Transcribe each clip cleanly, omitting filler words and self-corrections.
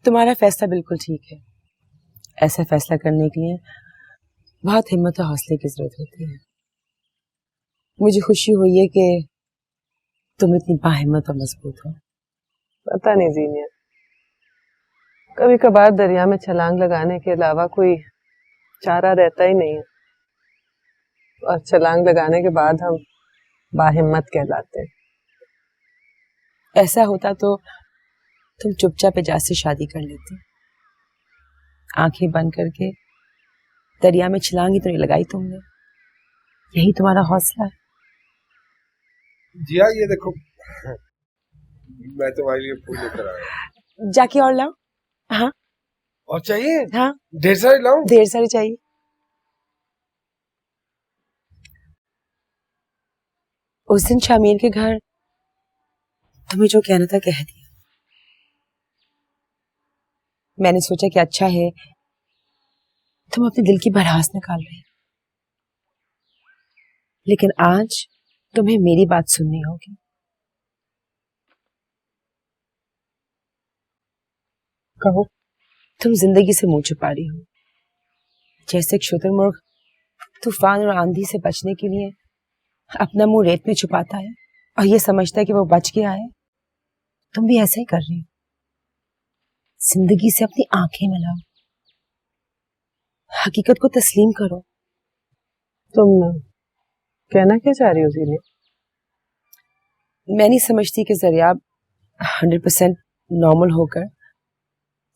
तुम्हारा फैसला बिल्कुल ठीक है। ऐसा फैसला करने के लिए बहुत हिम्मत और हौसले की जरूरत होती है। मुझे खुशी हुई है कि तुम इतनी बाहिम्मत और मजबूत हो। पता नहीं जीनिया, कभी कभार दरिया में छलांग लगाने के अलावा कोई चारा रहता ही नहीं है, और छलांग लगाने के बाद हम बाहिम्मत कहलाते हैं। ऐसा होता तो तुम चुपचाप एजाज से शादी कर लेती। आंखें बंद करके दरिया में छलांग ही तो नहीं लगाई तुमने। यही तुम्हारा हौसला है। जिया ये देखो, मैं तुम्हारे लिए फूल लेकर आया। जाके और लाओ। हाँ और चाहिए? हाँ ढेर सारे लाऊं? ढेर सारी चाहिए। उस दिन शामीर के घर तुम्हें जो कहना था कह दिया। मैंने सोचा कि अच्छा है तुम अपने दिल की भड़ास निकाल रहे, लेकिन आज तुम्हें मेरी बात सुननी होगी। कहो। तुम जिंदगी से मुंह छुपा रही हो, जैसे एक शुतुरमुर्ग तूफान और आंधी से बचने के लिए अपना मुंह रेत में छुपाता है और ये समझता है कि वो बच गया है। तुम भी ऐसा ही कर रही हो। जिंदगी से अपनी आंखें मिलाओ, हकीकत को तस्लीम करो। तुम कहना क्या चाह रही हो जीनिया? मैं नहीं समझती कि जरिया 100% नॉर्मल होकर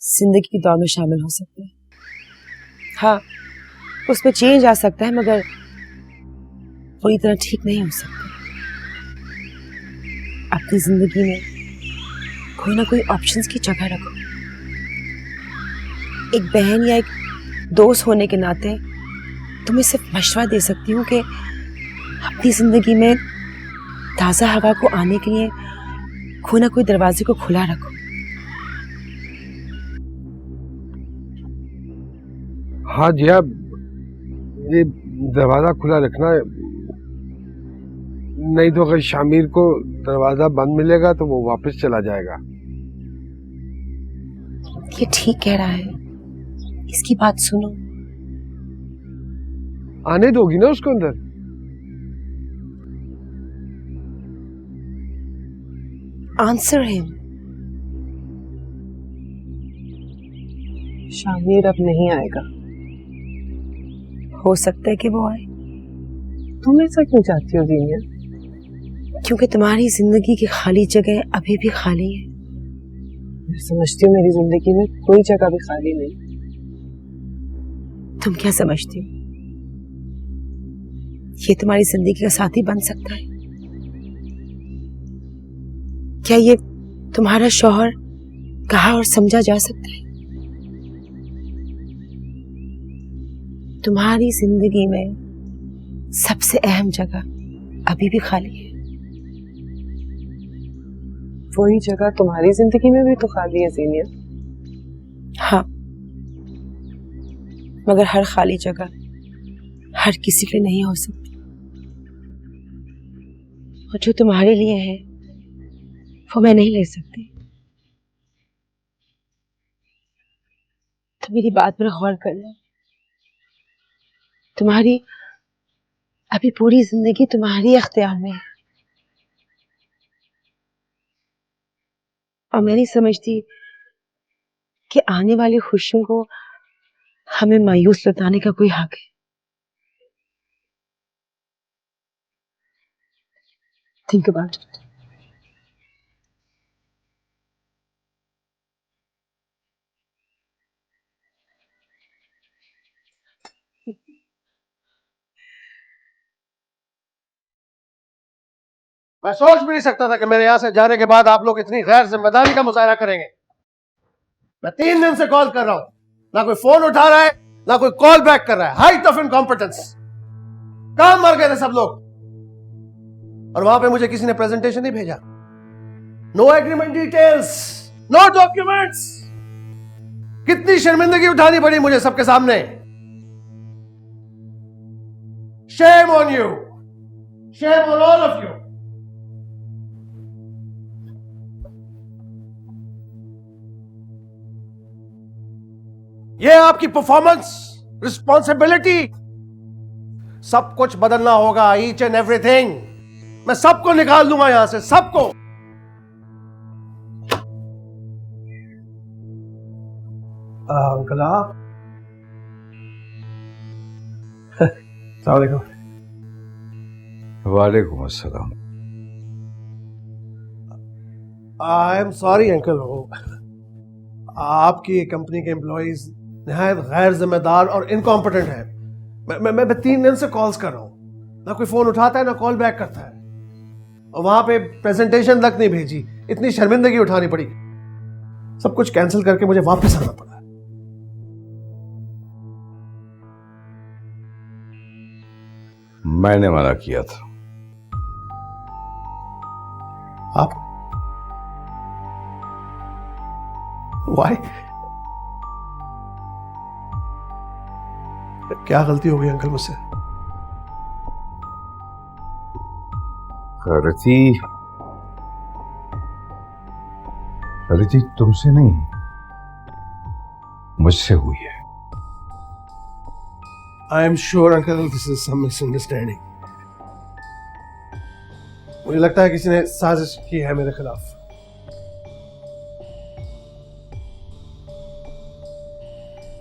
जिंदगी की दौड़ में शामिल हो सकते हैं। हाँ, उसमें चेंज आ सकता है, मगर पूरी तरह ठीक नहीं हो सकता। अपनी जिंदगी में कोई ना कोई ऑप्शंस की जगह रखो। एक बहन या एक दोस्त होने के नाते तुम्हें सिर्फ मशवरा दे सकती हूँ कि अपनी जिंदगी में ताज़ा हवा को आने के लिए कोई ना कोई दरवाजे को खुला रखो। हाँ जिया, ये दरवाजा खुला रखना, नहीं तो अगर शामिर को दरवाजा बंद मिलेगा तो वो वापस चला जाएगा। ये ठीक कह रहा है, इसकी बात सुनो। आने दोगी ना उसको अंदर? Answer him. शामिर अब नहीं आएगा। हो सकता है कि वो आए। तुम ऐसा क्यों चाहती हो जीनिया? क्योंकि तुम्हारी जिंदगी की खाली जगह अभी भी खाली है। मैं समझती हूँ मेरी जिंदगी में कोई जगह भी खाली नहीं। तुम क्या समझती हो? ये तुम्हारी जिंदगी का साथी बन सकता है? क्या ये तुम्हारा शौहर कहा और समझा जा सकता है? तुम्हारी जिंदगी में सबसे अहम जगह अभी भी खाली है। वही जगह तुम्हारी जिंदगी में भी तो खाली है जीनिया। हाँ, मगर हर खाली जगह हर किसी के लिए नहीं हो सकती, और जो तुम्हारे लिए है वो मैं नहीं ले सकती। तो मेरी बात पर गौर करना। तुम्हारी अभी पूरी जिंदगी तुम्हारी अख्तियार में है, और मैं नहीं समझती कि आने वाली खुशियों को हमें मायूस लौटाने का कोई हक है। Think about it. मैं सोच भी नहीं सकता था कि मेरे यहां से जाने के बाद आप लोग इतनी गैर जिम्मेदारी का मुजाहरा करेंगे। मैं 3 दिन से कॉल कर रहा हूं, ना कोई फोन उठा रहा है, ना कोई कॉल बैक कर रहा है। Height of incompetence. कहां मर गए थे सब लोग? और वहां पे मुझे किसी ने प्रेजेंटेशन नहीं भेजा। No agreement details, no documents. कितनी शर्मिंदगी उठानी पड़ी मुझे सबके सामने। Shame on you, shame on all of you. ये आपकी परफॉर्मेंस, रिस्पॉन्सिबिलिटी, सब कुछ बदलना होगा, ईच एंड एवरीथिंग। मैं सबको निकाल दूंगा यहां से, सबको। अंकल आप सलाम। वालेकुम अस्सलाम। आई एम सॉरी अंकल, आपकी कंपनी के एम्प्लॉइज निहायत गैर जिम्मेदार और इनकॉम्पिटेंट हैं। मैं 3 दिन से कॉल्स कर रहा हूं, ना कोई फोन उठाता है ना कॉल बैक करता है, और वहां पे प्रेजेंटेशन तक नहीं भेजी, इतनी शर्मिंदगी उठानी पड़ी, सब कुछ कैंसिल करके मुझे वापस आना पड़ा। मैंने मना किया था। आप वाई? क्या गलती हो गई अंकल मुझसे? गलती तुमसे नहीं, मुझसे हुई है। I am sure uncle this is some misunderstanding. मुझे लगता है किसी ने साजिश की है मेरे खिलाफ।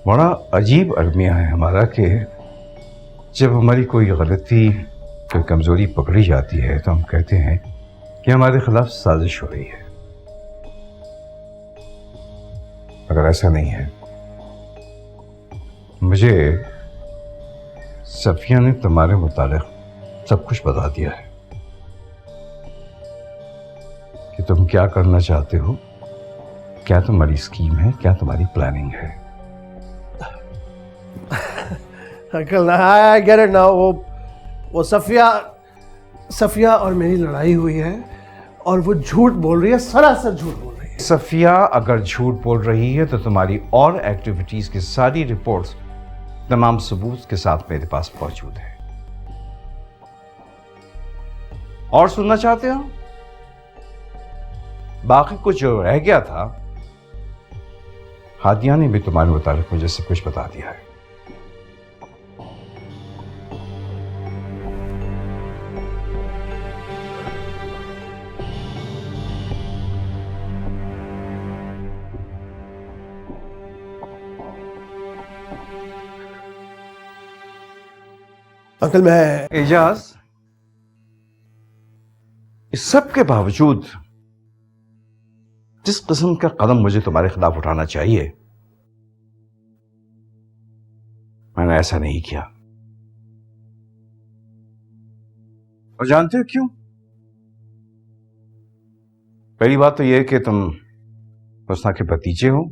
बड़ा अजीब अलमिया है हमारा कि जब हमारी कोई गलती, कोई कमजोरी पकड़ी जाती है तो हम कहते हैं कि हमारे खिलाफ साजिश हो रही है। अगर ऐसा नहीं है, मुझे सफिया ने तुम्हारे मुतालिक सब कुछ बता दिया है कि तुम क्या करना चाहते हो, क्या तुम्हारी स्कीम है, क्या तुम्हारी प्लानिंग है। Uncle I get it now. वो सफिया और मेरी लड़ाई हुई है और वो झूठ बोल रही है, सरासर झूठ बोल रही है। सफिया अगर झूठ बोल रही है तो तुम्हारी और एक्टिविटीज की सारी रिपोर्ट्स तमाम सबूत के साथ मेरे पास मौजूद है। और सुनना चाहते हो? बाकी कुछ जो रह गया था, हादिया ने भी तुम्हारे मुताबिक मुझे सब कुछ बता दिया है। अंकल मैं एजाज, इस सब के बावजूद जिस किस्म का कदम मुझे तुम्हारे खिलाफ उठाना चाहिए, मैंने ऐसा नहीं किया। और जानते हो क्यों? पहली बात तो यह कि तुम हुस्ना के भतीजे हो,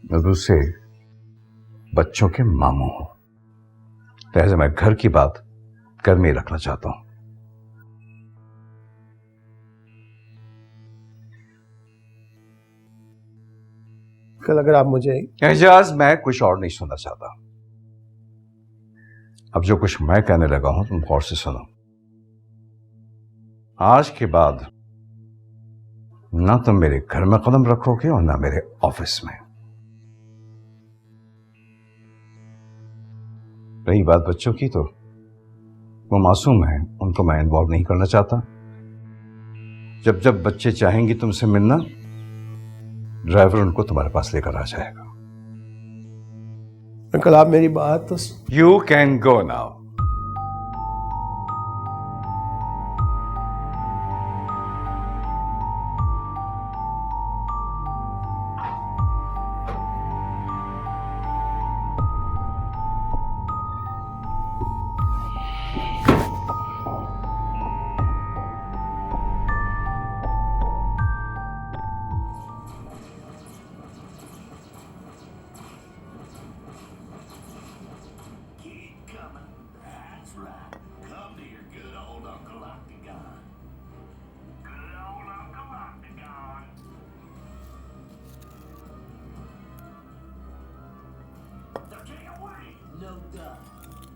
और दूसरे बच्चों के मामू हो। लिहाजा मैं घर की बात घर में ही रखना चाहता हूं। कल अगर आप मुझे एजाज, मैं कुछ और नहीं सुनना चाहता। अब जो कुछ मैं कहने लगा हूं तुम गौर से सुनो। आज के बाद ना तुम मेरे घर में कदम रखोगे और ना मेरे ऑफिस में। रही बात बच्चों की, तो वो मासूम हैं, उनको मैं इन्वॉल्व नहीं करना चाहता। जब जब बच्चे चाहेंगी तुमसे मिलना, ड्राइवर उनको तुम्हारे पास लेकर आ जाएगा। अंकल आप मेरी बात तो you can go now.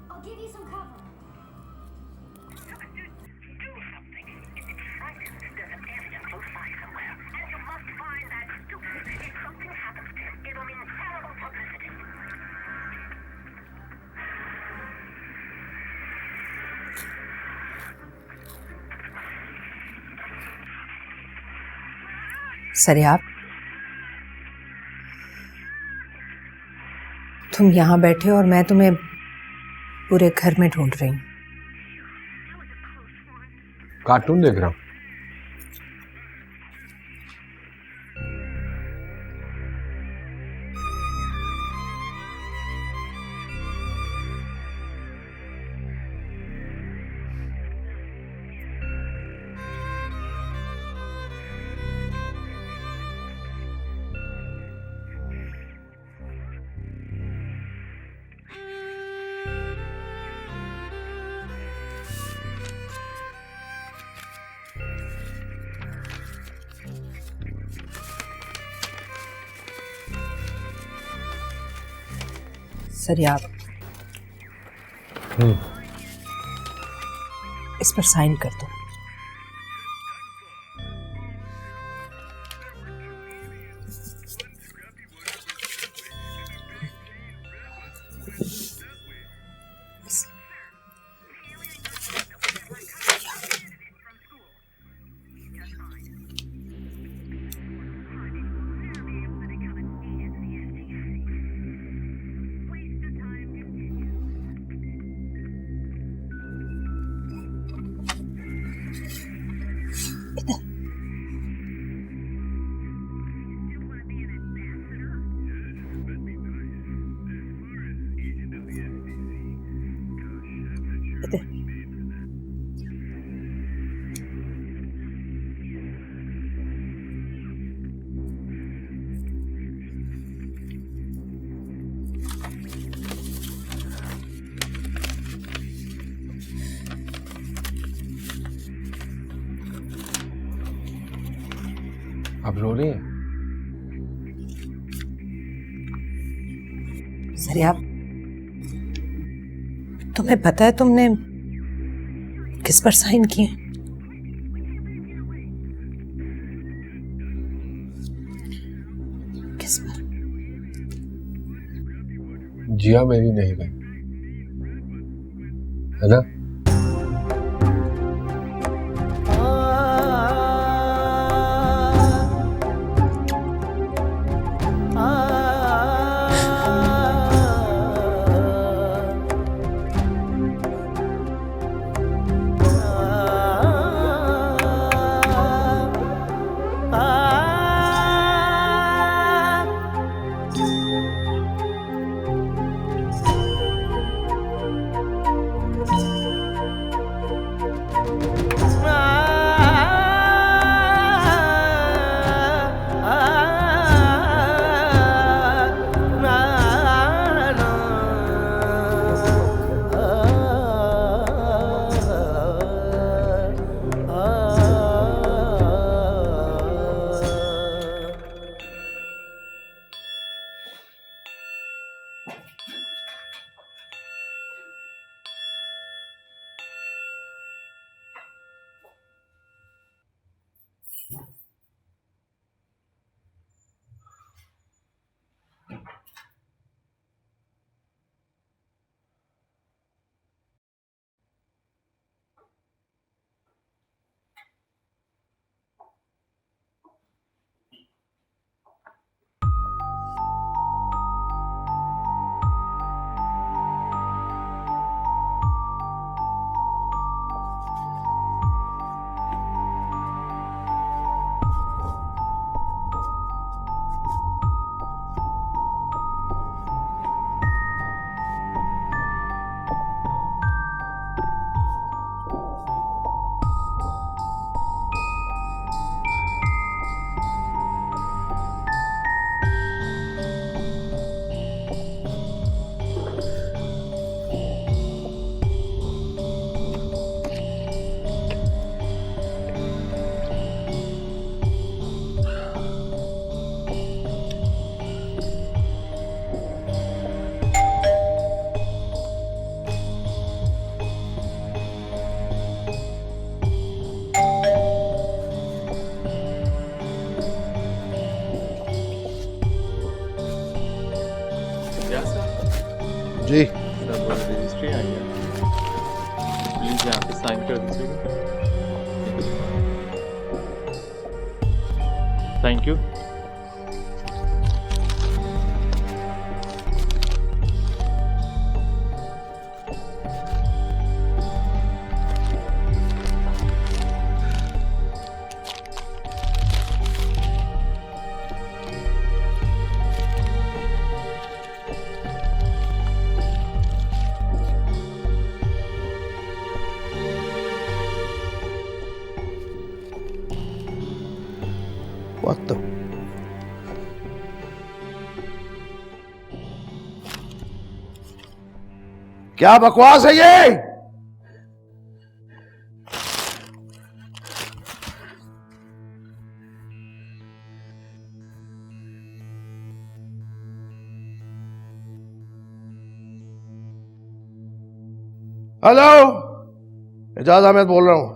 I'll give you some cover. Do something. It's frightening. There's an antidote close by somewhere. And you must find that stupid. If something happens to him, it'll mean Sariab, तुम यहाँ बैठे हो और मैं तुम्हें पूरे घर में ढूंढ रही हूँ। कार्टून देख रहा हूँ। सरियाब, इस पर साइन कर दो। अब रो रही है? सरियाब, तुम्हें पता है तुमने किस पर साइन किए? किस पर? जिया मेरी नहीं गई, है ना? जी सब रजिस्ट्री आई है, प्लीज यहाँ पे साइन कर दीजिएगा। Thank you. What the? क्या बकवास है ये? हेलो, एजाज अहमद बोल रहा हूं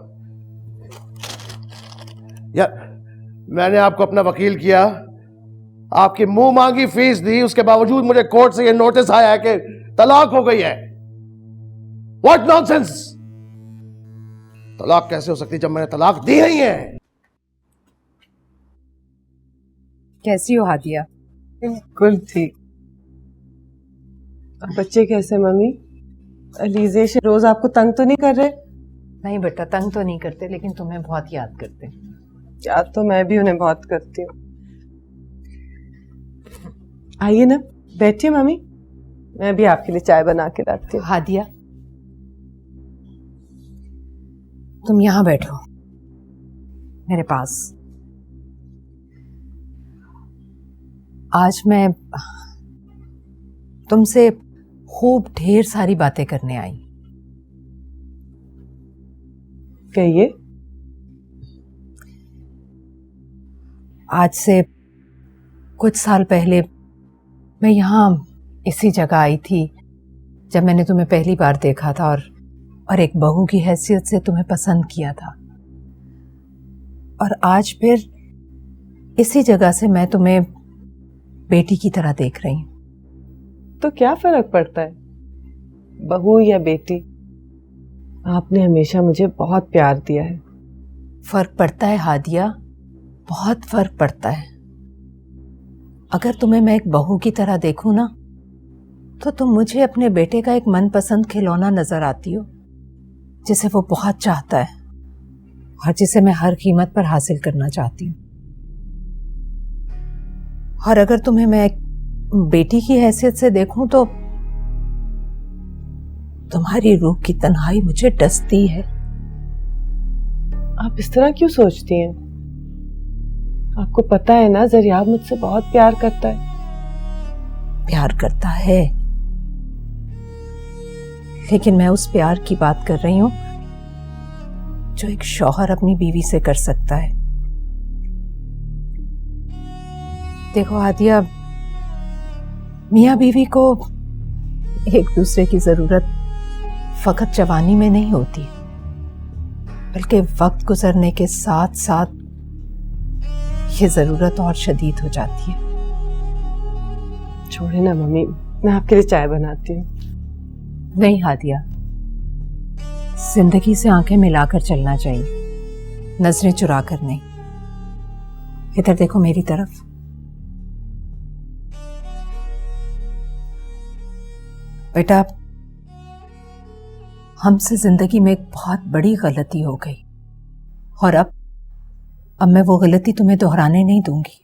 यार। मैंने आपको अपना वकील किया, आपकी मुंह मांगी फीस दी, उसके बावजूद मुझे कोर्ट से यह नोटिस आया है कि तलाक हो गई है। What nonsense! तलाक कैसे हो सकती जब मैंने तलाक दी ही है? कैसी हो हादिया? बिल्कुल ठीक। अब बच्चे कैसे मम्मी? अलीजे से रोज आपको तंग तो नहीं कर रहे? नहीं बेटा, तंग तो नहीं करते, लेकिन तुम्हें बहुत याद करते। याद तो मैं भी उन्हें बहुत करती हूँ। आइए ना, बैठिए मम्मी, मैं भी आपके लिए चाय बना के लाती हूँ। हादिया, तुम यहाँ बैठो मेरे पास। आज मैं तुमसे खूब ढेर सारी बातें करने आई। कहिए। आज से कुछ साल पहले मैं यहाँ इसी जगह आई थी जब मैंने तुम्हें पहली बार देखा था और एक बहू की हैसियत से तुम्हें पसंद किया था। और आज फिर इसी जगह से मैं तुम्हें बेटी की तरह देख रही हूँ। तो क्या फर्क पड़ता है, बहू या बेटी? आपने हमेशा मुझे बहुत प्यार दिया है। फर्क पड़ता है हादिया, बहुत फर्क पड़ता है। अगर तुम्हें मैं एक बहू की तरह देखूं ना, तो तुम मुझे अपने बेटे का एक मनपसंद खिलौना नजर आती हो, जिसे वो बहुत चाहता है और जिसे मैं हर कीमत पर हासिल करना चाहती हूँ। और अगर तुम्हें मैं एक बेटी की हैसियत से देखूं तो तुम्हारी रूह की तन्हाई मुझे डसती है। आप इस तरह क्यों सोचती हैं? आपको पता है ना, जरियाब मुझसे बहुत प्यार करता है। प्यार करता है, लेकिन मैं उस प्यार की बात कर रही हूं जो एक शौहर अपनी बीवी से कर सकता है। देखो हादिया, मियां बीवी को एक दूसरे की जरूरत फकत जवानी में नहीं होती, बल्कि वक्त गुजरने के साथ साथ ये जरूरत और शदीद हो जाती है। छोड़े ना मम्मी, मैं आपके लिए चाय बनाती हूँ। नहीं हादिया, जिंदगी से आंखें मिलाकर चलना चाहिए, नजरें चुरा कर नहीं। इधर देखो मेरी तरफ। बेटा, हमसे जिंदगी में एक बहुत बड़ी गलती हो गई और अब मैं वो गलती तुम्हें दोहराने नहीं दूंगी।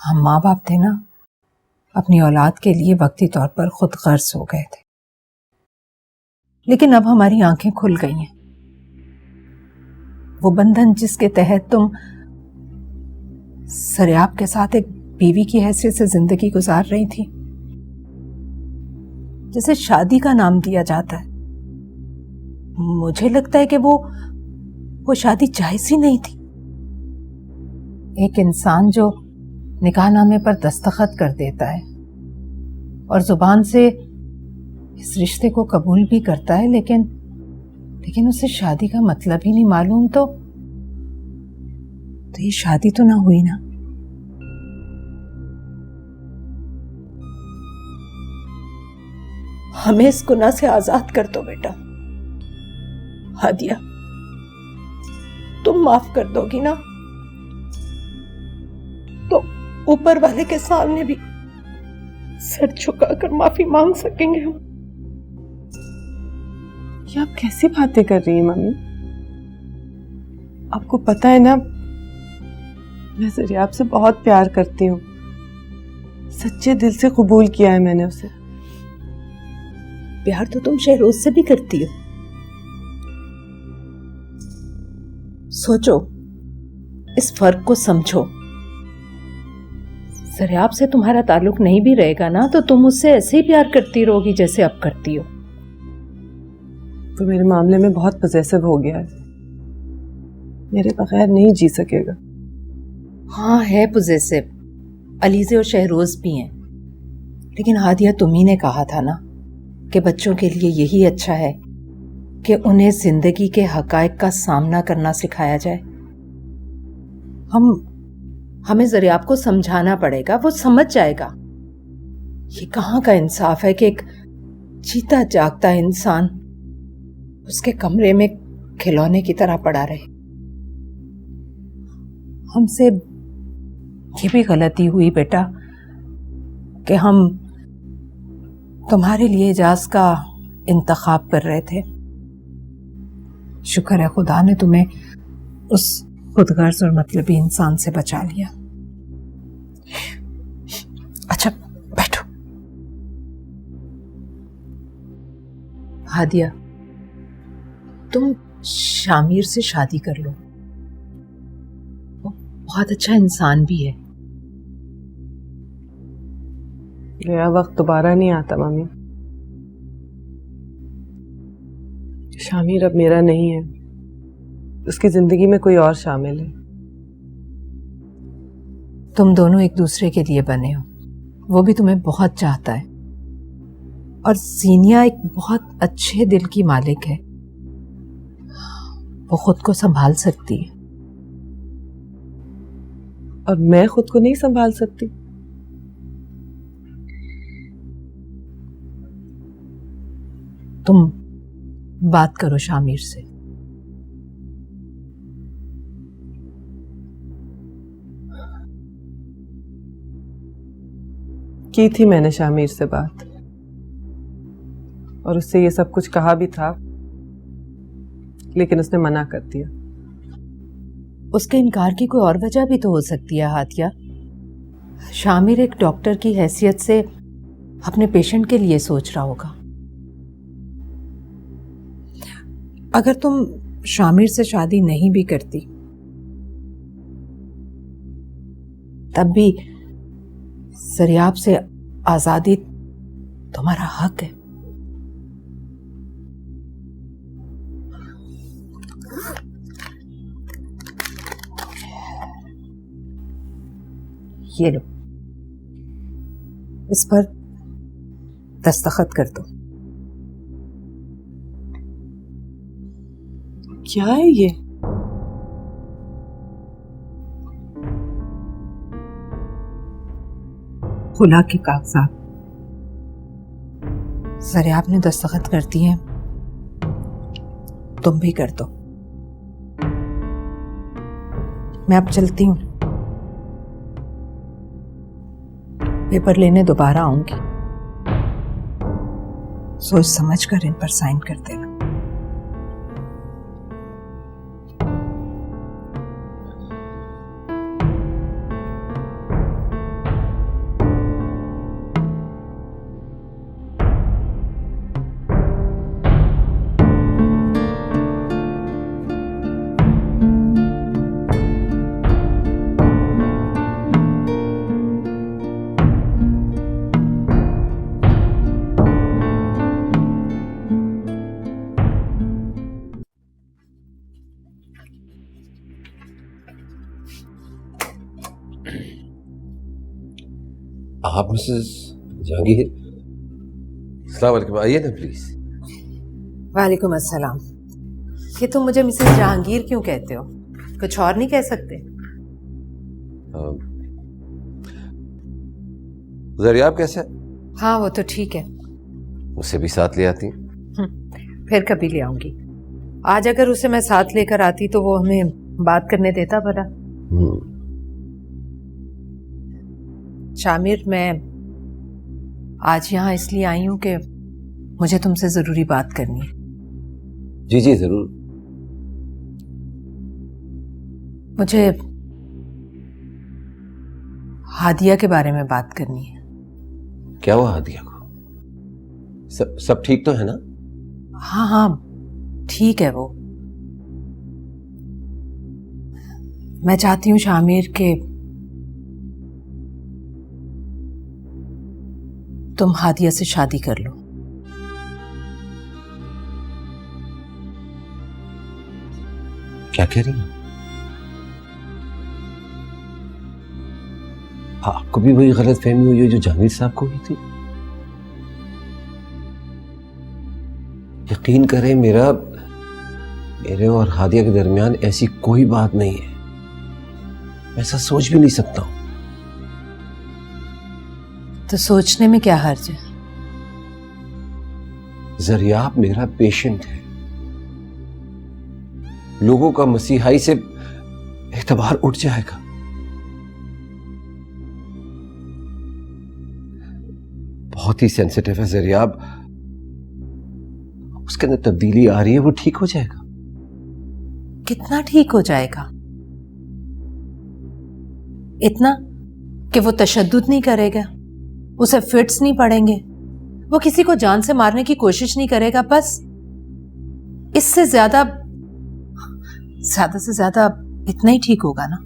हम माँ बाप थे ना, अपनी औलाद के लिए वक्ती तौर पर खुद गर्ज हो गए थे, लेकिन अब हमारी आंखें खुल गई हैं। वो बंधन जिसके तहत तुम सरियाब के साथ एक बीवी की हैसियत से जिंदगी गुजार रही थी, जिसे शादी का नाम दिया जाता है, मुझे लगता है कि वो शादी जायज ही नहीं थी। एक इंसान जो निकाहनामे पर दस्तखत कर देता है और जुबान से इस रिश्ते को कबूल भी करता है, लेकिन उसे शादी का मतलब ही नहीं मालूम, तो ये शादी तो ना हुई ना। हमें इस गुनाह से आजाद कर दो बेटा। हादिया, तुम माफ कर दोगी ना? ऊपर वाले के सामने भी सर झुकाकर माफी मांग सकेंगे हम। ये आप कैसी बातें कर रही हैं मम्मी? आपको पता है ना, मैं ज़रिया आपसे बहुत प्यार करती हूँ। सच्चे दिल से कबूल किया है मैंने उसे। प्यार तो तुम शहरोज से भी करती हो। सोचो, इस फर्क को समझो। ज़रिया से तुम्हारा ताल्लुक नहीं भी रहेगा ना, तो तुम उससे ऐसे ही प्यार करती रहोगी जैसे अब करती हो। वो मेरे मामले में बहुत पजेसिव हो गया है, मेरे बगैर नहीं जी सकेगा। हाँ है पजेसिव, अलीज़े और शहरोज भी हैं, लेकिन हादिया तुम ही ने कहा था ना कि बच्चों के लिए यही अच्छा है कि उन्हें जिंदगी के हकायक का सामना करना सिखाया जाए। हमें ज़रिया को समझाना पड़ेगा, वो समझ जाएगा। ये कहाँ का इंसाफ है कि एक जीता जागता इंसान उसके कमरे में खिलौने की तरह पड़ा रहे। हमसे ये भी गलती हुई बेटा कि हम तुम्हारे लिए एजाज का इंतखाब कर रहे थे। शुक्र है खुदा ने तुम्हें उस खुदगर्ज और मतलबी इंसान से बचा लिया। अच्छा बैठो। हादिया, तुम शामिर से शादी कर लो, वो बहुत अच्छा इंसान भी है। गया वक्त दोबारा नहीं आता मम्मी। शामिर अब मेरा नहीं है, उसकी जिंदगी में कोई और शामिल है। तुम दोनों एक दूसरे के लिए बने हो, वो भी तुम्हें बहुत चाहता है। और जीनिया एक बहुत अच्छे दिल की मालिक है, वो खुद को संभाल सकती है। और मैं खुद को नहीं संभाल सकती? तुम बात करो शामिर से। की थी मैंने शामिर से बात, और उससे ये सब कुछ कहा भी था, लेकिन उसने मना कर दिया। उसके इनकार की कोई और वजह भी तो हो सकती है हादिया। शामिर एक डॉक्टर की हैसियत से अपने पेशेंट के लिए सोच रहा होगा। अगर तुम शामिर से शादी नहीं भी करती, तब भी ज़रिया से आजादी तुम्हारा हक है। ये लो, इस पर दस्तखत कर दो। क्या है ये? खुला के कागजात ज़रिया ने दस्तखत कर दिए हैं, तुम भी कर दो। मैं अब चलती हूँ, पेपर लेने दोबारा आऊंगी। सोच समझ कर इन पर साइन कर देना। आप मिसेस जहांगीर, अस्सलाम वालेकुम, आइए ना प्लीज। वालेकुम अस्सलाम। कि तुम मुझे मिसेस जहांगीर क्यों कहते हो? कुछ और नहीं कह सकते? ज़रिया कैसे? हाँ वो तो ठीक है, उसे भी साथ ले आती। फिर कभी ले आऊंगी। आज अगर उसे मैं साथ लेकर आती तो वो हमें बात करने देता भला? शामिर, मैं आज यहाँ इसलिए आई हूँ कि मुझे तुमसे जरूरी बात करनी है। जी जी जरूर। मुझे हादिया के बारे में बात करनी है। क्या हुआ हादिया को? सब ठीक तो है ना? हाँ हाँ, ठीक है वो। मैं चाहती हूँ शामिर के तुम हादिया से शादी कर लो। क्या कह रही हो? आपको भी वही गलत फहमी हुई है जो जहांगीर साहब को हुई थी? यकीन करें, मेरे और हादिया के दरमियान ऐसी कोई बात नहीं है। मैं ऐसा सोच भी नहीं सकता हूं। तो सोचने में क्या हर्ज है? जरियाब मेरा पेशेंट है। लोगों का मसीहाई से एतबार उठ जाएगा। बहुत ही सेंसिटिव है जरियाब। उसके अंदर तब्दीली आ रही है, वो ठीक हो जाएगा। कितना ठीक हो जाएगा? इतना कि वो तशद्दुद नहीं करेगा, उसे फिट्स नहीं पड़ेंगे, वो किसी को जान से मारने की कोशिश नहीं करेगा। बस इससे ज्यादा से ज्यादा इतना ही ठीक होगा ना?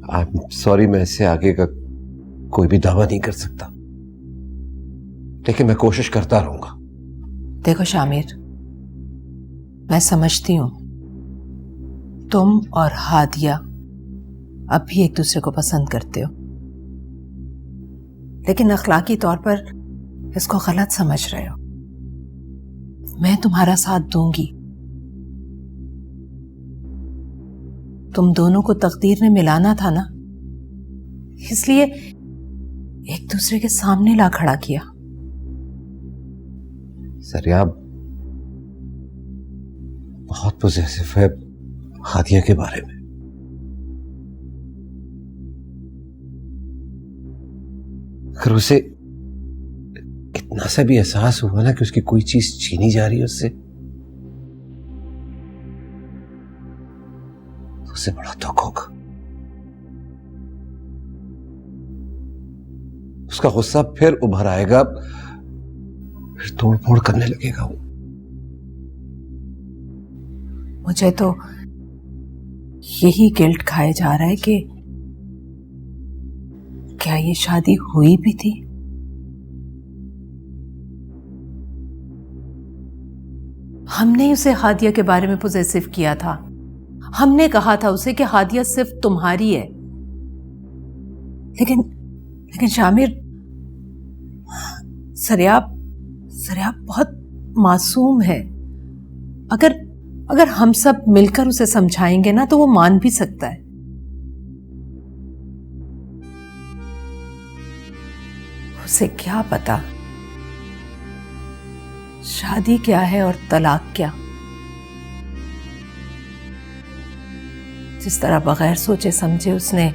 आई एम सॉरी, मैं इससे आगे का कोई भी दावा नहीं कर सकता, लेकिन मैं कोशिश करता रहूंगा। देखो शामिर, मैं समझती हूं तुम और हादिया अब भी एक दूसरे को पसंद करते हो, लेकिन अखलाकी तौर पर इसको गलत समझ रहे हो। मैं तुम्हारा साथ दूंगी। तुम दोनों को तकदीर ने मिलाना था ना, इसलिए एक दूसरे के सामने ला खड़ा किया। सरियाब बहुत पॉजिटिव है हादिया के बारे में। अगर उसे इतना सा भी एहसास हुआ ना कि उसकी कोई चीज छीनी जा रही है उससे, तो उसे बड़ा दुख होगा। उसका गुस्सा फिर उभर आएगा, फिर तोड़ फोड़ करने लगेगा वो। मुझे तो यही गिल्ट खाया जा रहा है कि क्या ये शादी हुई भी थी? हमने उसे हादिया के बारे में पॉजेसिव किया था। हमने कहा था उसे कि हादिया सिर्फ तुम्हारी है। लेकिन शामिर, सरियाब बहुत मासूम है। अगर हम सब मिलकर उसे समझाएंगे ना तो वो मान भी सकता है। उसे क्या पता शादी क्या है और तलाक क्या। जिस तरह बगैर सोचे समझे उसने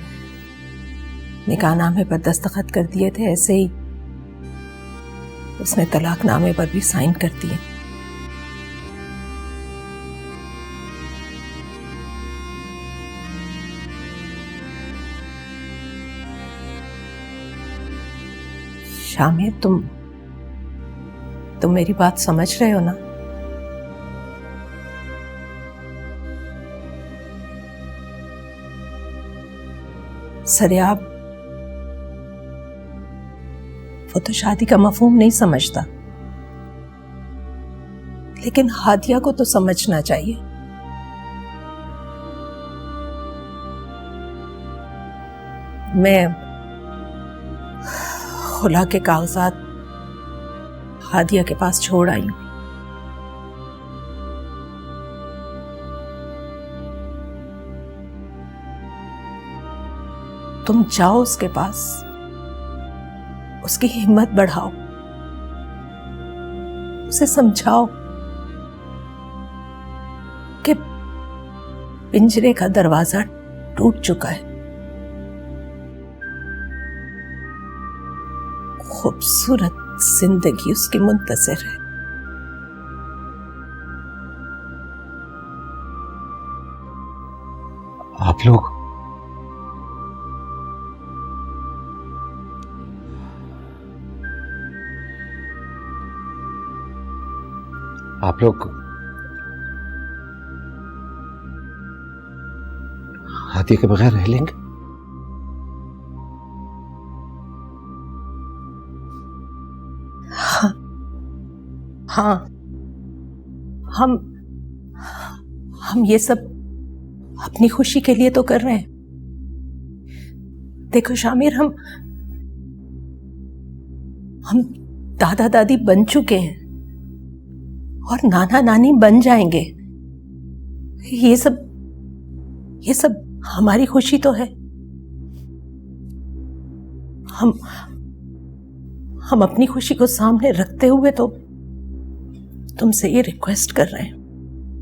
निकाहनामे पर दस्तखत कर दिए थे, ऐसे ही उसने तलाकनामे पर भी साइन कर दिए। शामिर, तुम मेरी बात समझ रहे हो ना? सरियाब वो तो शादी का मफहूम नहीं समझता, लेकिन हादिया को तो समझना चाहिए। मैं खुला के कागजात हादिया के पास छोड़ आई हूं। तुम जाओ उसके पास, उसकी हिम्मत बढ़ाओ, उसे समझाओ कि पिंजरे का दरवाजा टूट चुका है। खूबसूरत जिंदगी उसकी मुंतज़िर है। आप लोग हाथी के बगैर रह लेंगे? हाँ, हम ये सब अपनी खुशी के लिए तो कर रहे हैं। देखो शामिर, हम दादा दादी बन चुके हैं और नाना नानी बन जाएंगे। ये सब हमारी खुशी तो है। हम अपनी खुशी को सामने रखते हुए तो तुमसे ये रिक्वेस्ट कर रहे हैं,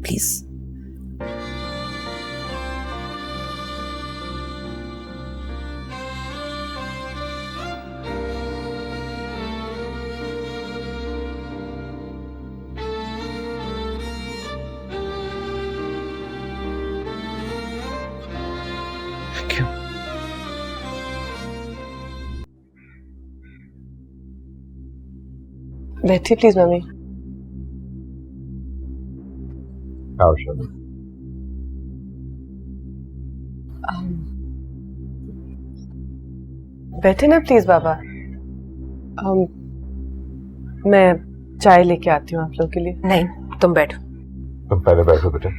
प्लीज। क्यों? बैठिए प्लीज मम्मी। आओ शादी। बैठे ना प्लीज बाबा। मैं चाय लेके आती हूँ आप लोग के लिए। नहीं, तुम बैठो। तुम पहले बैठो बेटा।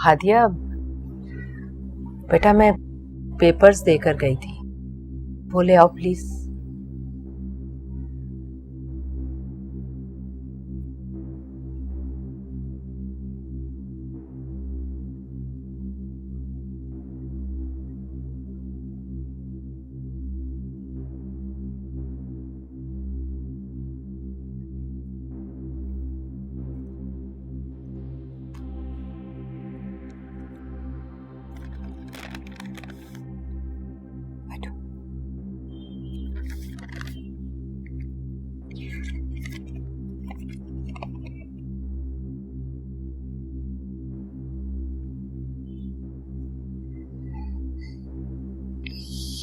हादिया, बेटा मैं पेपर्स देकर गई थी, वो ले आओ प्लीज।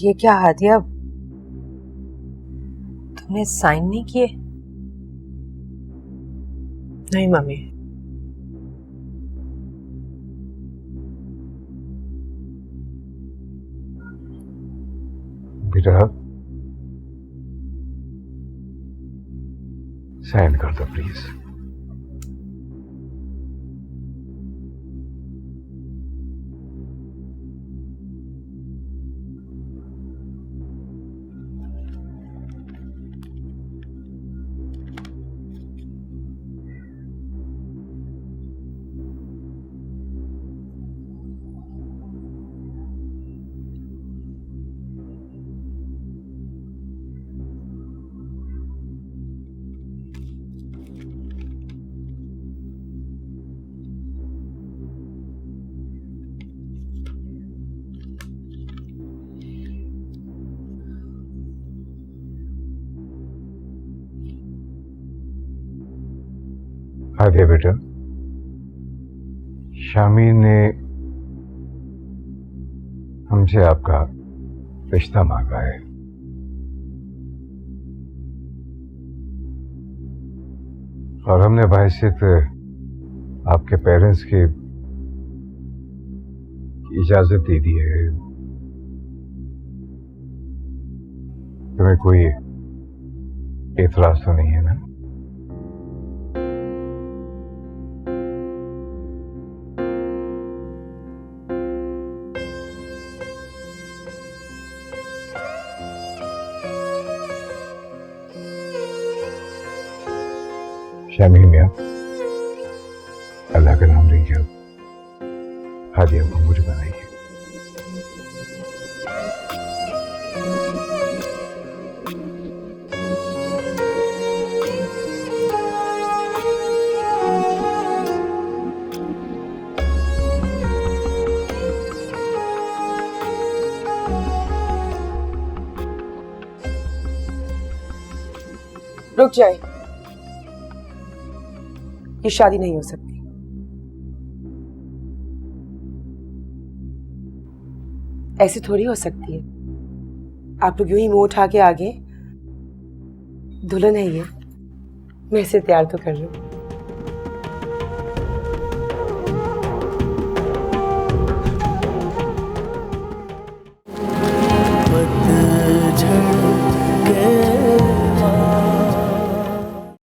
ये क्या हादिया, तुमने साइन नहीं किए? नहीं मम्मी, बेटा साइन कर दो प्लीज। आगे बेटा, शामी ने हमसे आपका रिश्ता मांगा है। और हमने बाहिसियत आपके पेरेंट्स की इजाजत दे दी है। तुम्हें कोई एतराज तो नहीं है ना? शामी मियां, अल्लाह का नाम लीजिए, हादिया को मुझे बनाइए। रुक जाए, ये शादी नहीं हो सकती। ऐसे थोड़ी हो सकती है। आप लोग यूं ही मुंह उठा के आगे, दुल्हन है ये, मैं इसे तैयार तो कर रही हूँ।